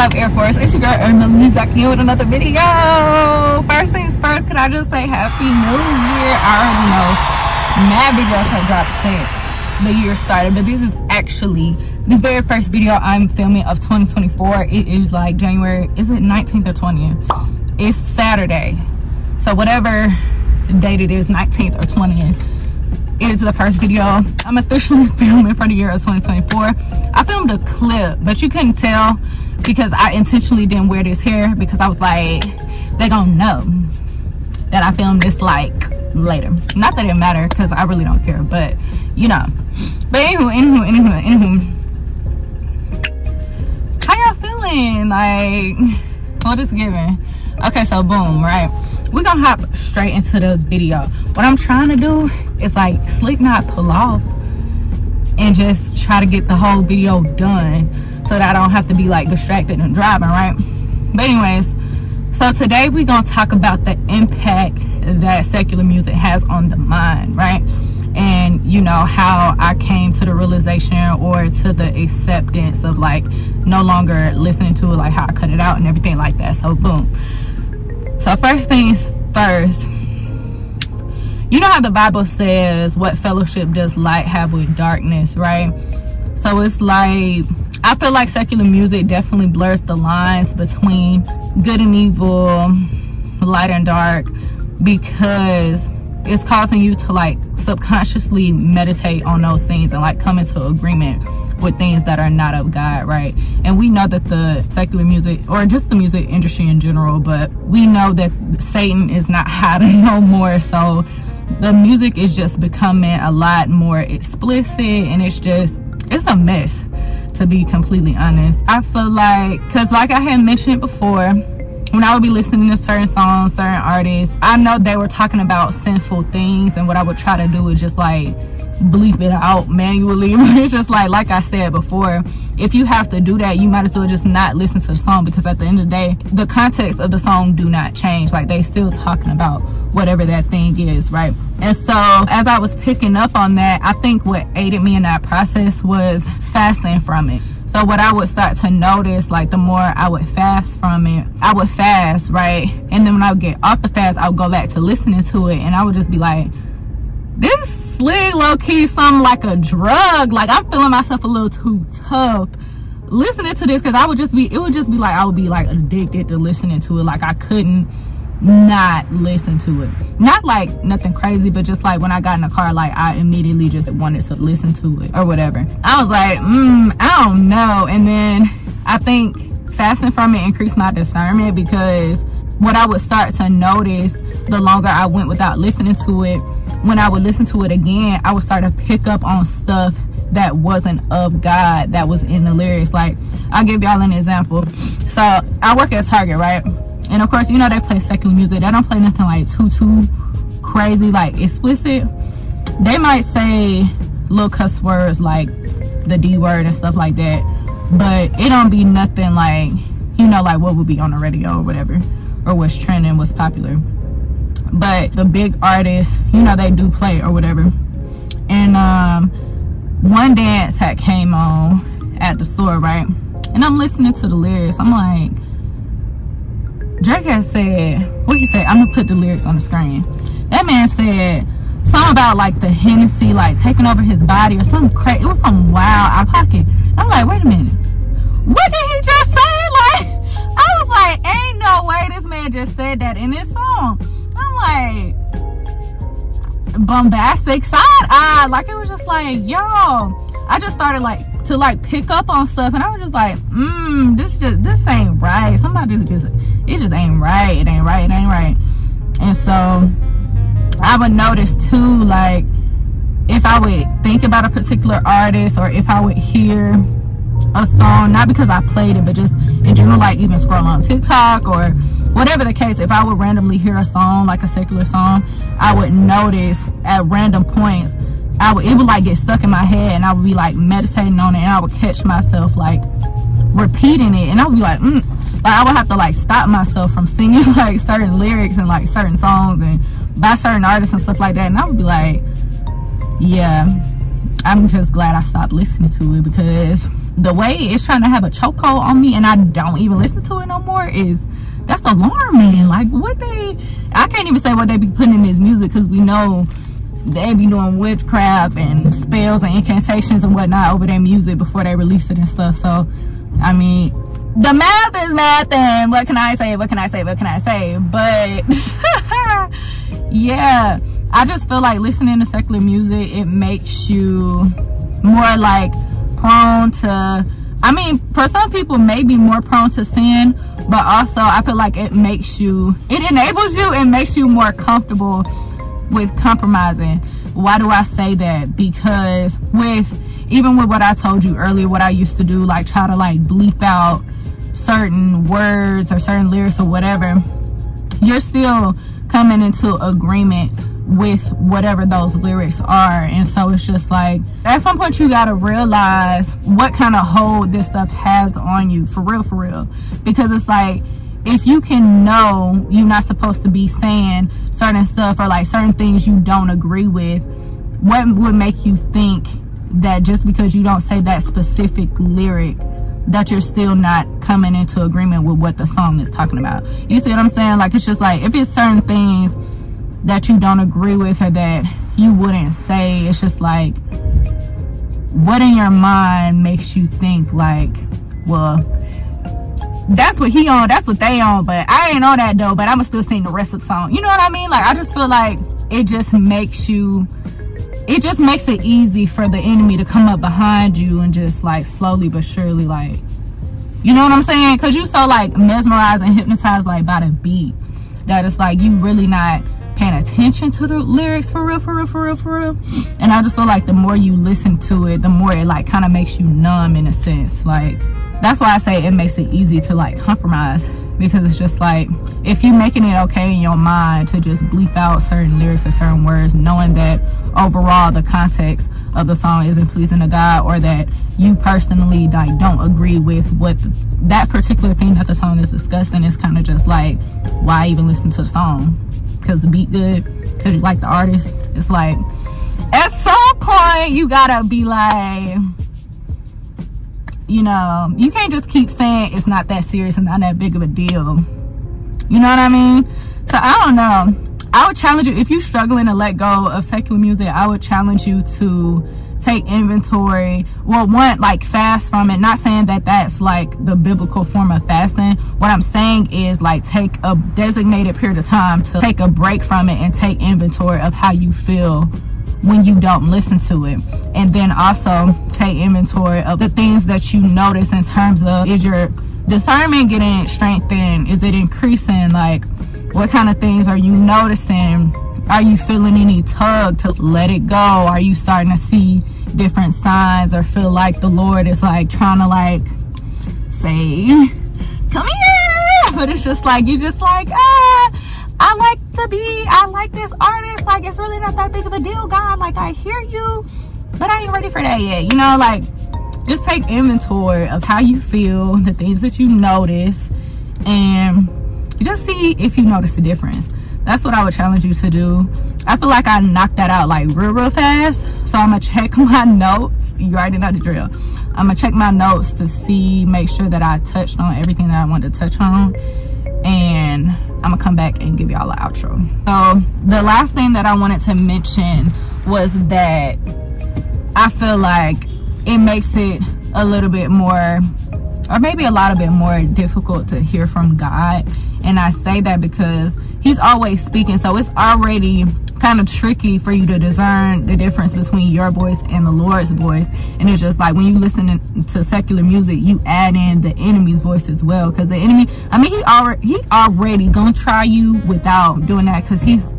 up, Air Force? It's your girl Emily back here with another video. First things first, can I just say Happy New Year? I already know mad videos have dropped since the year started, but this is actually the very first video I'm filming of 2024. It is like January, is it 19th or 20th? It's Saturday, so whatever date it is, 19th or 20th, is the first video I'm officially filming for the year of 2024. I filmed a clip, but you couldn't tell because I intentionally didn't wear this hair because I was like, they gonna know that I filmed this like later. Not that it mattered because I really don't care, but you know. But anywho, how y'all feeling? Like, what is giving? Okay, so boom, right? We're gonna hop straight into the video. What I'm trying to do is like slick knot pull off and just try to get the whole video done so that I don't have to be like distracted and driving, right? But anyways, so today we're gonna talk about the impact that secular music has on the mind, right? And you know, how I came to the realization or to the acceptance of like no longer listening to it, like how I cut it out and everything like that. So boom. So first things first, you know how the Bible says, what fellowship does light have with darkness, right? So it's like, I feel like secular music definitely blurs the lines between good and evil, light and dark, because it's causing you to like subconsciously meditate on those things and like come into agreement with things that are not of God, right? And we know that the secular music, or just the music industry in general, but we know that Satan is not hiding no more. So the music is just becoming a lot more explicit, and it's a mess, to be completely honest. I feel like, because like I had mentioned before, when I would be listening to certain songs, certain artists, I know they were talking about sinful things, and what I would try to do is just like bleep it out manually. It's just like I said before, if you have to do that, you might as well just not listen to the song, because at the end of the day, the context of the song do not change. Like, they still talking about whatever that thing is, right? And so as I was picking up on that, I think what aided me in that process was fasting from it. So what I would start to notice, like the more I would fast from it, I would fast, right? And then when I would get off the fast, I would go back to listening to it, and I would just be like, this slick low-key something like a drug. Like, I'm feeling myself a little too tough listening to this, because it would just be like I would be like addicted to listening to it. Like, I couldn't not listen to it. Not like nothing crazy, but just like when I got in the car, like I immediately just wanted to listen to it or whatever. I was like, I don't know. And then I think fasting from it increased my discernment, because what I would start to notice the longer I went without listening to it, when I would listen to it again, I would start to pick up on stuff that wasn't of God, that was in the lyrics. Like, I'll give y'all an example. So I work at Target, right? And of course, you know, they play secular music. They don't play nothing like too crazy, like explicit. They might say little cuss words like the D word and stuff like that, but it don't be nothing like, you know, like what would be on the radio or whatever, or what's trending, what's popular. But the big artists, you know, they do play or whatever. And one dance had came on at the store, right? And I'm listening to the lyrics. I'm like, Drake has said, what he say? I'm gonna put the lyrics on the screen. That man said something about like the Hennessy like taking over his body or something crazy. It was something wild out of pocket. I'm like, wait a minute, what did he just say? Like, I was like, ain't no way this man just said that in his song. I'm like, bombastic side eye. Like, it was just like, yo, I just started like to like pick up on stuff, and I was just like, this ain't right. Somebody it just ain't right. It ain't right. And so I would notice too, like, if I would think about a particular artist, or if I would hear a song, not because I played it, but just in general, like even scroll on TikTok or whatever the case, if I would randomly hear a song, like a secular song, I would notice at random points, it would like get stuck in my head, and I would be like meditating on it, and I would catch myself like repeating it, and I would be like, like I would have to like stop myself from singing like certain lyrics and like certain songs and by certain artists and stuff like that, and I would be like, yeah, I'm just glad I stopped listening to it, because the way it's trying to have a chokehold on me and I don't even listen to it no more, that's alarming. Like, I can't even say what they be putting in this music, because we know they be doing witchcraft and spells and incantations and whatnot over their music before they release it and stuff. So I mean, the math is math, and what can I say? But yeah, I just feel like listening to secular music, it makes you more like prone to, I mean, for some people maybe more prone to sin, but also I feel like it enables you and makes you more comfortable with compromising. Why do I say that? Because even with what I told you earlier, what I used to do, like try to like bleep out certain words or certain lyrics or whatever, you're still coming into agreement with whatever those lyrics are. And so it's just like, at some point you gotta realize what kind of hold this stuff has on you, for real. Because it's like, if you can know you're not supposed to be saying certain stuff, or like certain things you don't agree with, what would make you think that just because you don't say that specific lyric that you're still not coming into agreement with what the song is talking about? You see what I'm saying? Like, it's just like, if it's certain things that you don't agree with or that you wouldn't say, it's just like, what in your mind makes you think like, well, that's what he on, that's what they on, but I ain't on that though, but I'ma still sing the rest of the song. You know what I mean? Like, I just feel like it just makes it easy for the enemy to come up behind you and just like slowly but surely, like, you know what I'm saying? Because you so like mesmerized and hypnotized like by the beat that it's like you really not paying attention to the lyrics for real. And I just feel like the more you listen to it, the more it like kind of makes you numb in a sense. Like, that's why I say it makes it easy to like compromise, because it's just like, if you making it okay in your mind to just bleep out certain lyrics or certain words, knowing that overall the context of the song isn't pleasing to God, or that you personally like don't agree with what that particular thing that the song is discussing, is kind of just like, why even listen to the song? Because the beat good, because you like the artist. It's like, at some point you gotta be like, you know, you can't just keep saying it's not that serious and not that big of a deal. You know what I mean? So I don't know, I would challenge you, if you're struggling to let go of secular music, I would challenge you to take inventory. Well, one, like fast from it. Not saying that that's like the biblical form of fasting. What I'm saying is like, take a designated period of time to take a break from it and take inventory of how you feel when you don't listen to it. And then also take inventory of the things that you notice in terms of, is your discernment getting strengthened? Is it increasing? Like, what kind of things are you noticing? Are you feeling any tug to let it go? Are you starting to see different signs, or feel like the Lord is like trying to like say, come here? But it's just like, you just like, I like the beat, I like this artist, like it's really not that big of a deal, God, like I hear you, but I ain't ready for that yet. You know, like, just take inventory of how you feel, the things that you notice, and just see if you notice the difference. That's what I would challenge you to do. I feel like I knocked that out like real fast, so I'm gonna check my notes. You already know the drill. I'm gonna check my notes to see, make sure that I touched on everything that I wanted to touch on, and I'm gonna come back and give y'all an outro. So the last thing that I wanted to mention was that I feel like it makes it a little bit more, or maybe a lot bit more difficult to hear from God. And I say that because he's always speaking, so it's already kind of tricky for you to discern the difference between your voice and the Lord's voice. And it's just like, when you listen to secular music, you add in the enemy's voice as well, because the enemy, I mean, he already gonna try you without doing that, because he's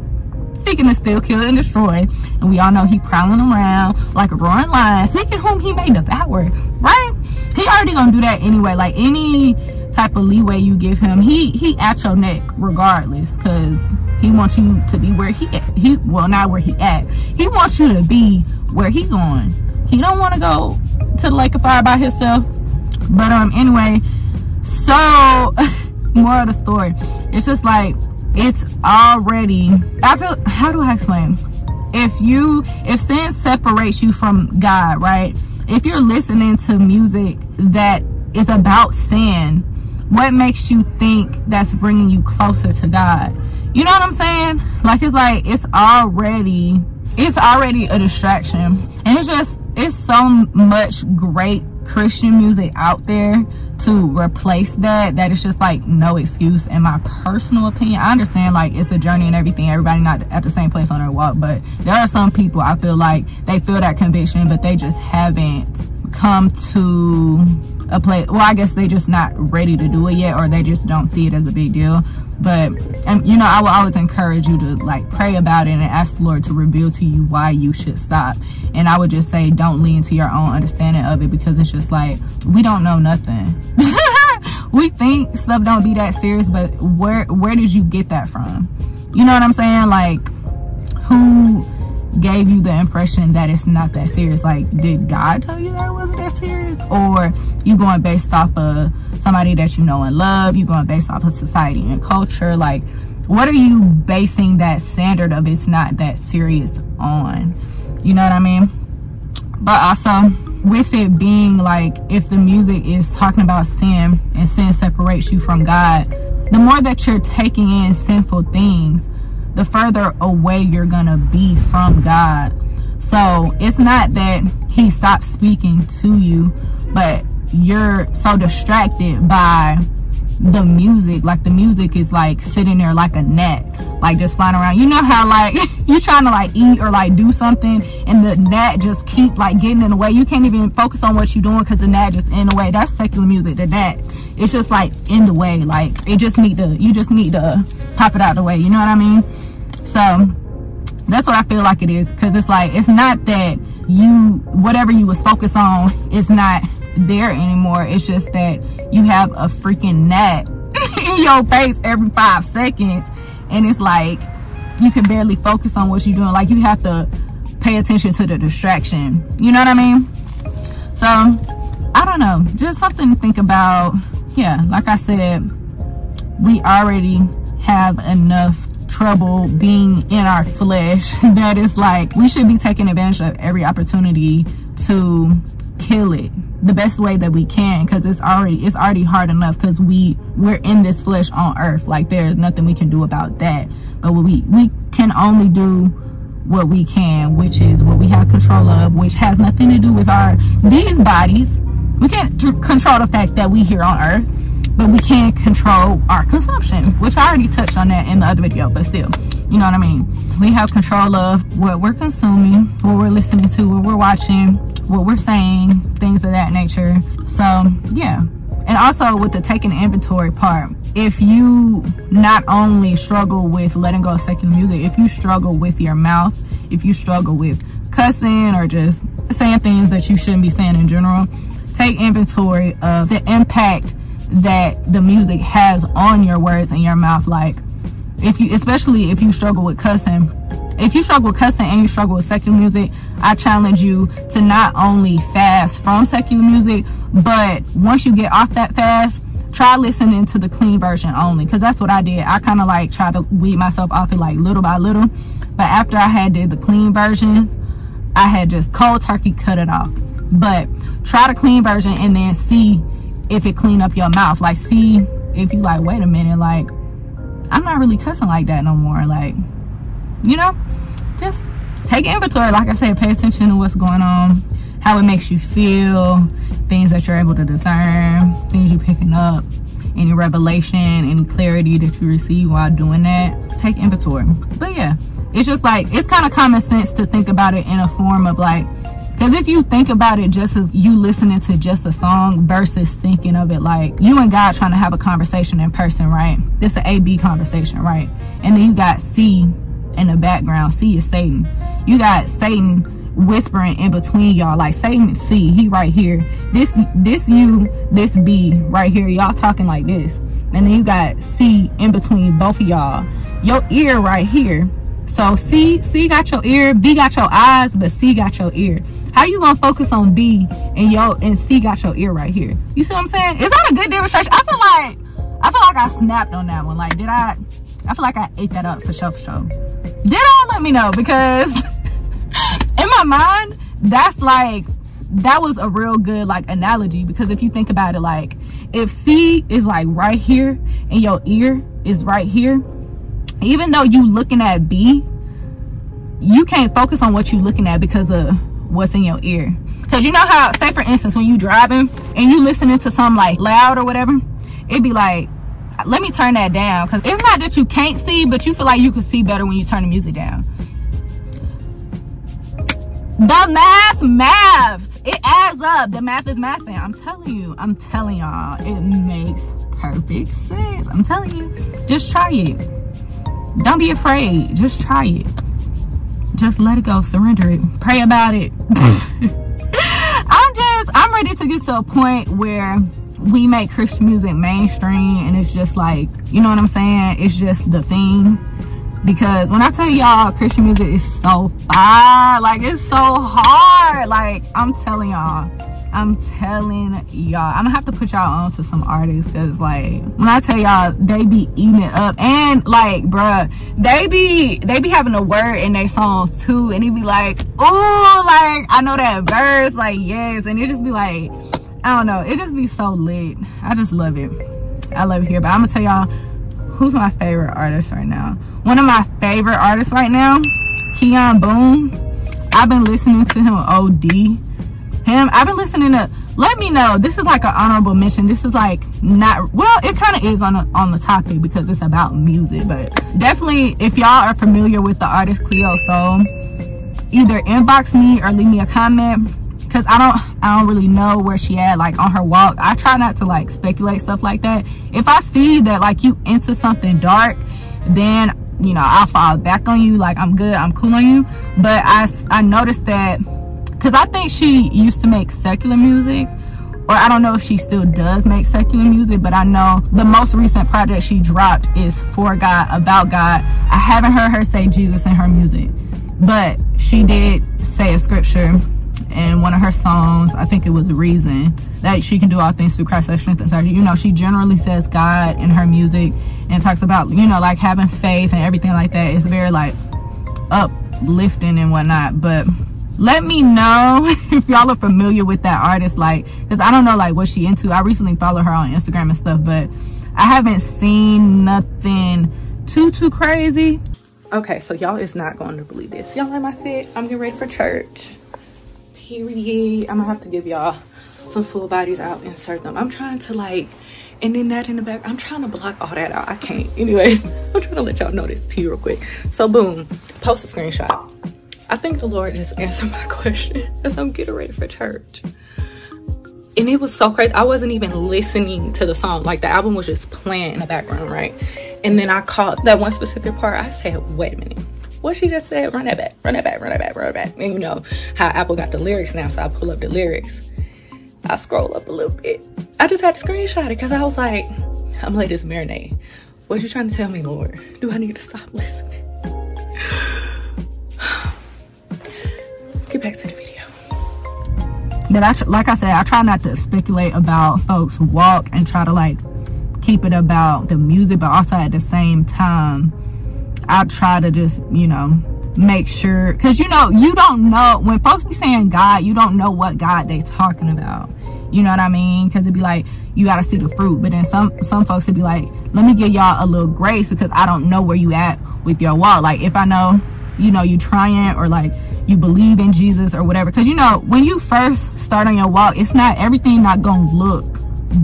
seeking to steal, kill, and destroy. And we all know he prowling around like a roaring lion, seeking whom he may devour, right? He already gonna do that anyway. Like, any type of leeway you give him, he at your neck regardless, because he wants you to be where well, not where he at, he wants you to be where he going. He don't want to go to the lake of fire by himself. But anyway, so more of the story, it's just like, it's already, I feel, how do I explain? If sin separates you from God, right? If you're listening to music that is about sin, what makes you think that's bringing you closer to God? You know what I'm saying? Like, it's already a distraction. And it's so much great Christian music out there to replace that it's just like no excuse, in my personal opinion. I understand like it's a journey and everything, everybody not at the same place on their walk, but there are some people I feel like they feel that conviction, but they just haven't come to a place. Well, I guess they just not ready to do it yet, or they just don't see it as a big deal. But you know, I will always encourage you to like pray about it and ask the Lord to reveal to you why you should stop. And I would just say don't lean to your own understanding of it, because it's just like we don't know nothing. We think stuff don't be that serious, but where did you get that from? You know what I'm saying? Like, who gave you the impression that it's not that serious? Like, did God tell you that it wasn't that serious? Or you going based off of somebody that you know and love? You going based off of society and culture? Like, what are you basing that standard of it's not that serious on? You know what I mean? But also, with it being like, if the music is talking about sin and sin separates you from God, the more that you're taking in sinful things, the further away you're gonna be from God. So it's not that he stopped speaking to you, but you're so distracted by the music. Like, the music is like sitting there like a net, like just flying around. You know how like you trying to like eat or like do something and the net just keep like getting in the way. You can't even focus on what you're doing because the net just in the way. That's secular music. The net, it's just like in the way. Like, you just need to pop it out the way. You know what I mean? So that's what I feel like it is, because it's like, it's not that whatever you was focused on is not there anymore. It's just that you have a freaking gnat in your face every 5 seconds, and it's like you can barely focus on what you're doing. Like, you have to pay attention to the distraction. You know what I mean? So I don't know, just something to think about. Yeah, like I said, we already have enough trouble being in our flesh that it's like we should be taking advantage of every opportunity to kill it the best way that we can, because it's already hard enough because we're in this flesh on earth. Like, there's nothing we can do about that, but we can only do what we can, which is what we have control of, which has nothing to do with these bodies. We can't control the fact that we here on earth, but we can control our consumption, which I already touched on that in the other video, but still, you know what I mean? We have control of what we're consuming, what we're listening to, what we're watching, what we're saying, things of that nature. So yeah. And also with the taking inventory part, if you not only struggle with letting go of secular music, if you struggle with your mouth, if you struggle with cussing or just saying things that you shouldn't be saying in general, take inventory of the impact that the music has on your words and your mouth. Like, especially if you struggle with cussing, and you struggle with secular music, I challenge you to not only fast from secular music, but once you get off that fast, try listening to the clean version only, because that's what I did. I kind of like try to weed myself off it like little by little, but after I had did the clean version, I had just cold turkey cut it off. But try the clean version and then see if it clean up your mouth. Like, see if you like, wait a minute, like, I'm not really cussing like that no more. Like, you know, just take inventory. Like I said, pay attention to what's going on, how it makes you feel, things that you're able to discern, things you're picking up, any revelation, any clarity that you receive while doing that. Take inventory. But yeah, it's just like, it's kind of common sense to think about it in a form of like, because if you think about it just as you listening to just a song versus thinking of it like you and God trying to have a conversation in person, right? This is an A-B conversation, right? And then you got C in the background. C is Satan. You got Satan whispering in between y'all. Like, Satan C, he right here. This you, this B right here. Y'all talking like this. And then you got C in between both of y'all. Your ear right here. So C got your ear, B got your eyes, but C got your ear. How you gonna focus on B and C got your ear right here? You see what I'm saying? Is that a good demonstration? I feel like I snapped on that one. Like, I feel like I ate that up for sure. Did I? Let me know, because in my mind, that's like that was a real good like analogy, because if you think about it, like if C is like right here and your ear is right here, even though you looking at B, you can't focus on what you looking at because of what's in your ear. Because you know how, say for instance, when you driving and you listening to something like loud or whatever, it'd be like, let me turn that down, because it's not that you can't see, but you feel like you can see better when you turn the music down. The maths, it adds up. The math is mathing. I'm telling y'all, it makes perfect sense. I'm telling you, just try it. Don't be afraid, just try it. Just let it go, surrender it, pray about it. I'm ready to get to a point where we make Christian music mainstream, and it's just like, you know what I'm saying, it's just the thing. Because when I tell y'all, Christian music is so fire, like it's so hard. Like I'm telling y'all, I'm gonna have to put y'all on to some artists, because like when I tell y'all, they be eating it up. And like, bruh, they be having a word in their songs too, and it be like, oh, like I know that verse, like yes. And it just be like, I don't know, it just be so lit. I just love it. I love it here. But I'm gonna tell y'all who's my favorite artist right now. One of my favorite artists right now, Keon Boone. I've been listening to him OD. I've been listening to, let me know, this is like an honorable mention. This is like not, well, it kind of is on the topic because it's about music, but definitely if y'all are familiar with the artist Cleo Soul, either inbox me or leave me a comment, because I don't really know where she at like on her walk. I try not to like speculate stuff like that. If I see that like you into something dark, then you know I'll fall back on you, like I'm good, I'm cool on you. But I noticed that, because I think she used to make secular music, or I don't know if she still does make secular music, but I know the most recent project she dropped is for God, about God. I haven't heard her say Jesus in her music, but she did say a scripture in one of her songs, I think it was Reason, that she can do all things through Christ that strengthens her. You know, she generally says God in her music and talks about, you know, like having faith and everything like that. It's very like uplifting and whatnot. But let me know if y'all are familiar with that artist, like, because I don't know like what she into. I recently followed her on Instagram and stuff, but I haven't seen nothing too crazy. Okay, so y'all is not going to believe this. Y'all in my fit, I'm getting ready for church. Period. I'm gonna have to give y'all some full bodies out, insert them. I'm trying to like, and then that in the back, I'm trying to block all that out. I can't. Anyways, I'm trying to let y'all know this tea real quick. So boom, post a screenshot. I think the Lord just answered my question as I'm getting ready for church. And it was so crazy. I wasn't even listening to the song. Like the album was just playing in the background, right? And then I caught that one specific part. I said, wait a minute. What she just said, run that back, run that back, run that back, run it back. And you know how Apple got the lyrics now, so I pull up the lyrics. I scroll up a little bit. I just had to screenshot it because I was like, I'm gonna let this marinate. What you trying to tell me, Lord? Do I need to stop listening? Get back to the video. But like I said, I try not to speculate about folks' walk and try to like keep it about the music, but also at the same time, I try to just, you know, make sure, because you know, you don't know, when folks be saying God, you don't know what God they talking about. You know what I mean? Because it'd be like, you got to see the fruit. But then some folks would be like, let me give y'all a little grace because I don't know where you at with your walk. Like if I know, you know, you trying or like you believe in Jesus or whatever. Because you know, when you first start on your walk, it's not, everything not gonna look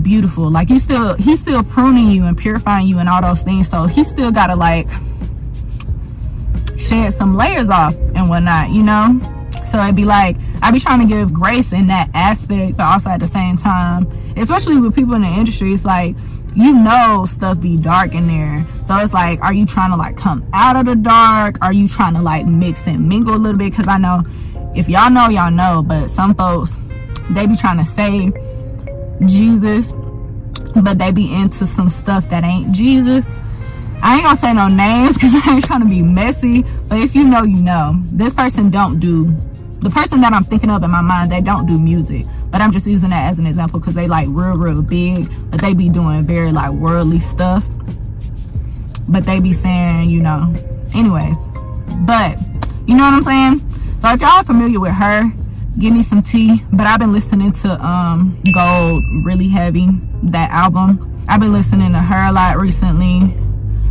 beautiful. Like he's still pruning you and purifying you and all those things. So he still gotta like shed some layers off and whatnot, you know. So it'd be like, I be trying to give grace in that aspect, but also at the same time, especially with people in the industry, it's like, you know, stuff be dark in there. So it's like, are you trying to like come out of the dark? Are you trying to like mix and mingle a little bit? Because I know, if y'all know, y'all know, but some folks, they be trying to say Jesus, but they be into some stuff that ain't Jesus. I ain't gonna say no names because I ain't trying to be messy, but if you know, you know. This person don't do, the person that I'm thinking of in my mind, they don't do music, but I'm just using that as an example because they like real big, but they be doing very like worldly stuff, but they be saying, you know, anyways. But you know what I'm saying? So if y'all are familiar with her, Give Me Some Tea. But I've been listening to Gold really heavy, that album. I've been listening to her a lot recently.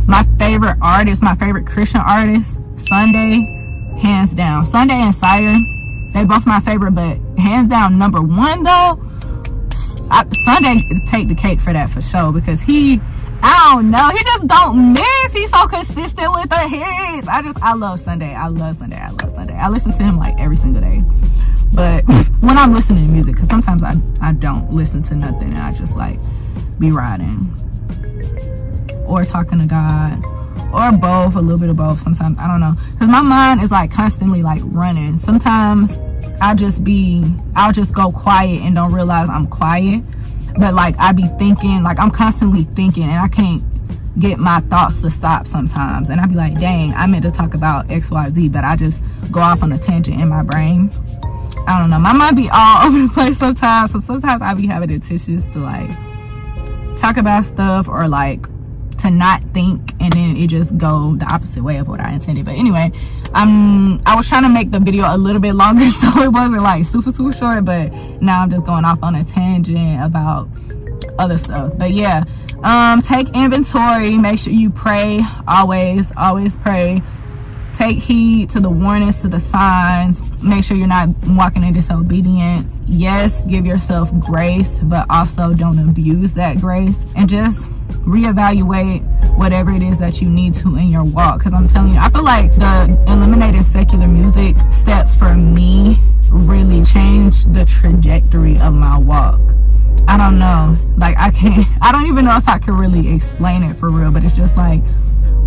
My favorite artist, my favorite Christian artist, Sunday, hands down. Sunday and Sire, they both my favorite, but hands down number one though, Sunday take the cake for that for sure, because I don't know, he just don't miss. He's so consistent with the hits. I love Sunday. I love Sunday. I love Sunday. I listen to him like every single day. But when I'm listening to music, because sometimes I don't listen to nothing and I just like be riding or talking to God, or both, a little bit of both sometimes. I don't know, because my mind is like constantly like running. Sometimes I'll just go quiet and don't realize I'm quiet, but like I be thinking, like I'm constantly thinking, and I can't get my thoughts to stop sometimes, and I be like, dang, I meant to talk about XYZ, but I just go off on a tangent in my brain. I don't know, my mind be all over the place sometimes, so sometimes I be having intentions to like talk about stuff, or like to not think, and then it just go the opposite way of what I intended. But anyway, I was trying to make the video a little bit longer so it wasn't like super short, but now I'm just going off on a tangent about other stuff. But yeah, take inventory, make sure you pray, always pray. Take heed to the warnings, to the signs. Make sure you're not walking in disobedience. Yes, give yourself grace, but also don't abuse that grace. And just reevaluate whatever it is that you need to in your walk. Because I'm telling you, I feel like the eliminating secular music step for me really changed the trajectory of my walk. I don't know, like I don't even know if I could really explain it for real, but it's just like,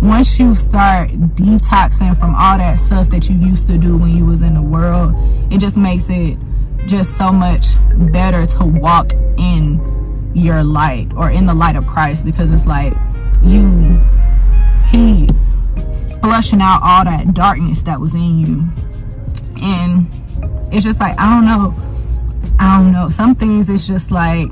once you start detoxing from all that stuff that you used to do when you was in the world, it just makes it just so much better to walk in your light, or in the light of Christ, because it's like he flushing out all that darkness that was in you. And it's just like, I don't know, some things it's just like,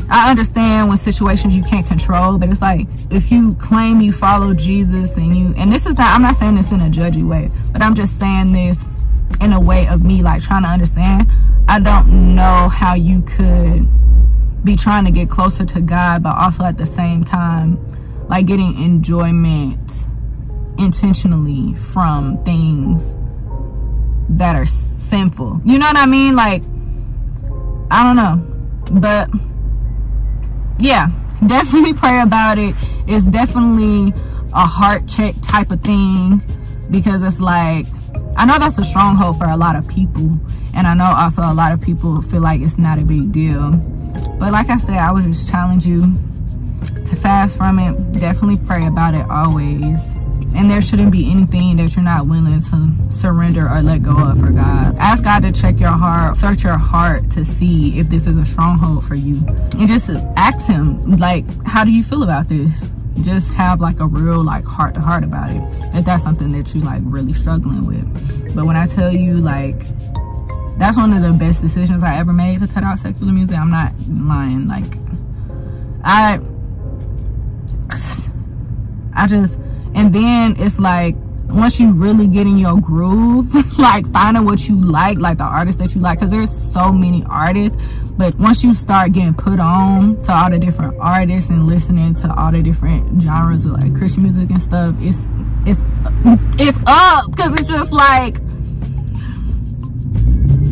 I understand when situations you can't control, but it's like, if you claim you follow Jesus and this is not, I'm not saying this in a judgy way, but I'm just saying this in a way of me like trying to understand. I don't know how you could be trying to get closer to God, but also at the same time like getting enjoyment intentionally from things that are sinful. You know what I mean? Like, I don't know, but yeah, definitely pray about it. It's definitely a heart check type of thing, because it's like, I know that's a stronghold for a lot of people, and I know also a lot of people feel like it's not a big deal. But like I said, I would just challenge you to fast from it. Definitely pray about it always. And there shouldn't be anything that you're not willing to surrender or let go of for God. Ask God to check your heart, search your heart to see if this is a stronghold for you. And just ask him, like, how do you feel about this? Just have like a real like heart to heart about it, if that's something that you like really struggling with. But when I tell you, like, that's one of the best decisions I ever made, to cut out secular music. I'm not lying. Like, I just, and then it's like, once you really get in your groove, like finding what you like the artists that you like, because there's so many artists, but once you start getting put on to all the different artists and listening to all the different genres of like Christian music and stuff, it's up, because it's just like,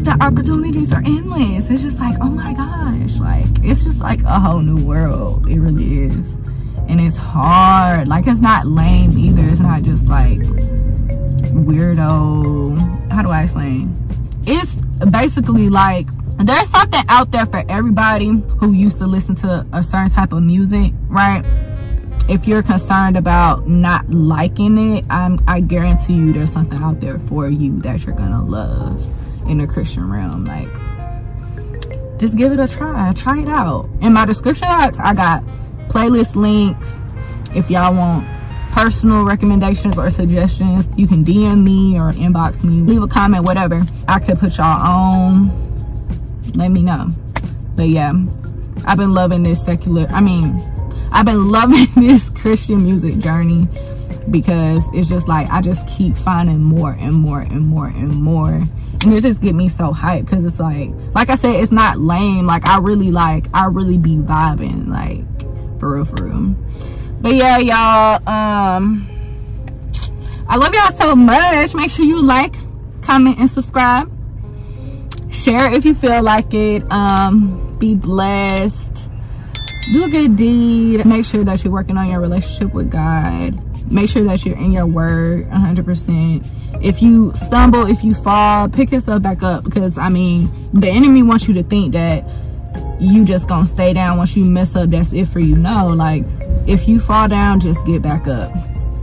the opportunities are endless. It's just like, oh my gosh, like, it's just like a whole new world. It really is. And it's hard. Like, it's not lame either. It's not just like weirdo, how do I explain? It's basically like, there's something out there for everybody who used to listen to a certain type of music, right? If you're concerned about not liking it, I guarantee you there's something out there for you that you're gonna love in the Christian realm. Like, just give it a try it out. In my description box, I got playlist links. If y'all want personal recommendations or suggestions, you can DM me or inbox me, leave a comment, whatever. I could put y'all on, let me know. But yeah, I've been loving this I've been loving this Christian music journey, because it's just like, I just keep finding more and more and more and more, And it just get me so hyped, because it's like I said, it's not lame. Like I really be vibing, like for real. But yeah, y'all, I love y'all so much. Make sure you like, comment, and subscribe. Share if you feel like it. Be blessed. Do a good deed. Make sure that you're working on your relationship with God. Make sure that you're in your word 100%. If you stumble, if you fall, pick yourself back up, because I mean, the enemy wants you to think that you just gonna stay down. Once you mess up, that's it for you. No, like if you fall down, just get back up.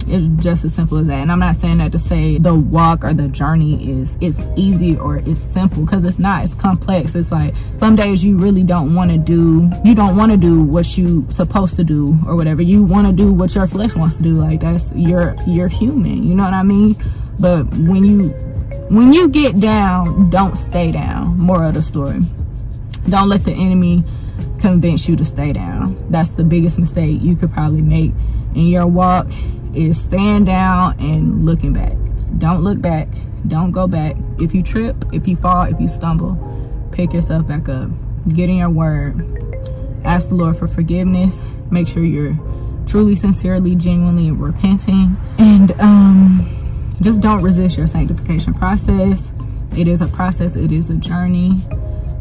It's just as simple as that. And I'm not saying that to say the walk or the journey is easy or it's simple, because it's not. It's complex. It's like some days you really don't want to do what you supposed to do or whatever. You want to do what your flesh wants to do. Like that's you're human, you know what I mean? But when you get down, don't stay down. Moral of the story, don't let the enemy convince you to stay down. That's the biggest mistake you could probably make in your walk, is staying down and looking back. Don't look back. Don't go back. If you trip, if you fall, if you stumble, pick yourself back up. Get in your word. Ask the Lord for forgiveness. Make sure you're truly, sincerely, genuinely repenting. And just don't resist your sanctification process. It is a process. It is a journey.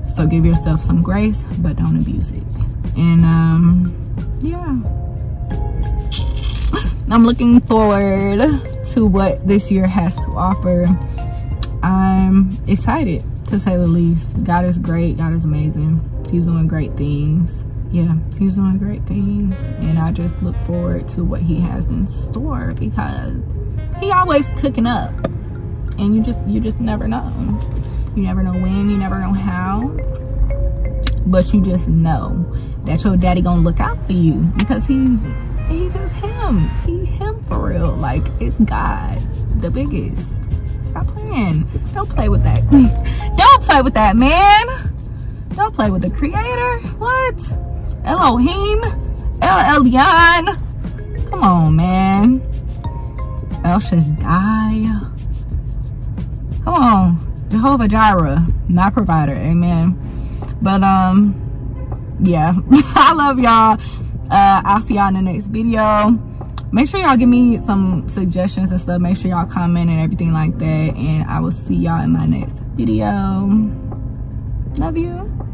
So give yourself some grace, but don't abuse it. And yeah, I'm looking forward to what this year has to offer. I'm excited, to say the least. God is great. God is amazing. He's doing great things. Yeah, he's doing great things. And I just look forward to what he has in store, because he always cooking up. And you just never know. You never know when, you never know how. But you just know that your daddy gonna look out for you, because he just him. He him for real. Like, it's God, the biggest. Stop playing. Don't play with that. Don't play with that, man. Don't play with the creator. What? Elohim? El Elyon? Come on, man. El Shaddai. Come on. Jehovah Jireh, my provider. Amen. But yeah. I love y'all. I'll see y'all in the next video. Make sure y'all give me some suggestions and stuff. Make sure y'all comment and everything like that. And I will see y'all in my next video. Love you.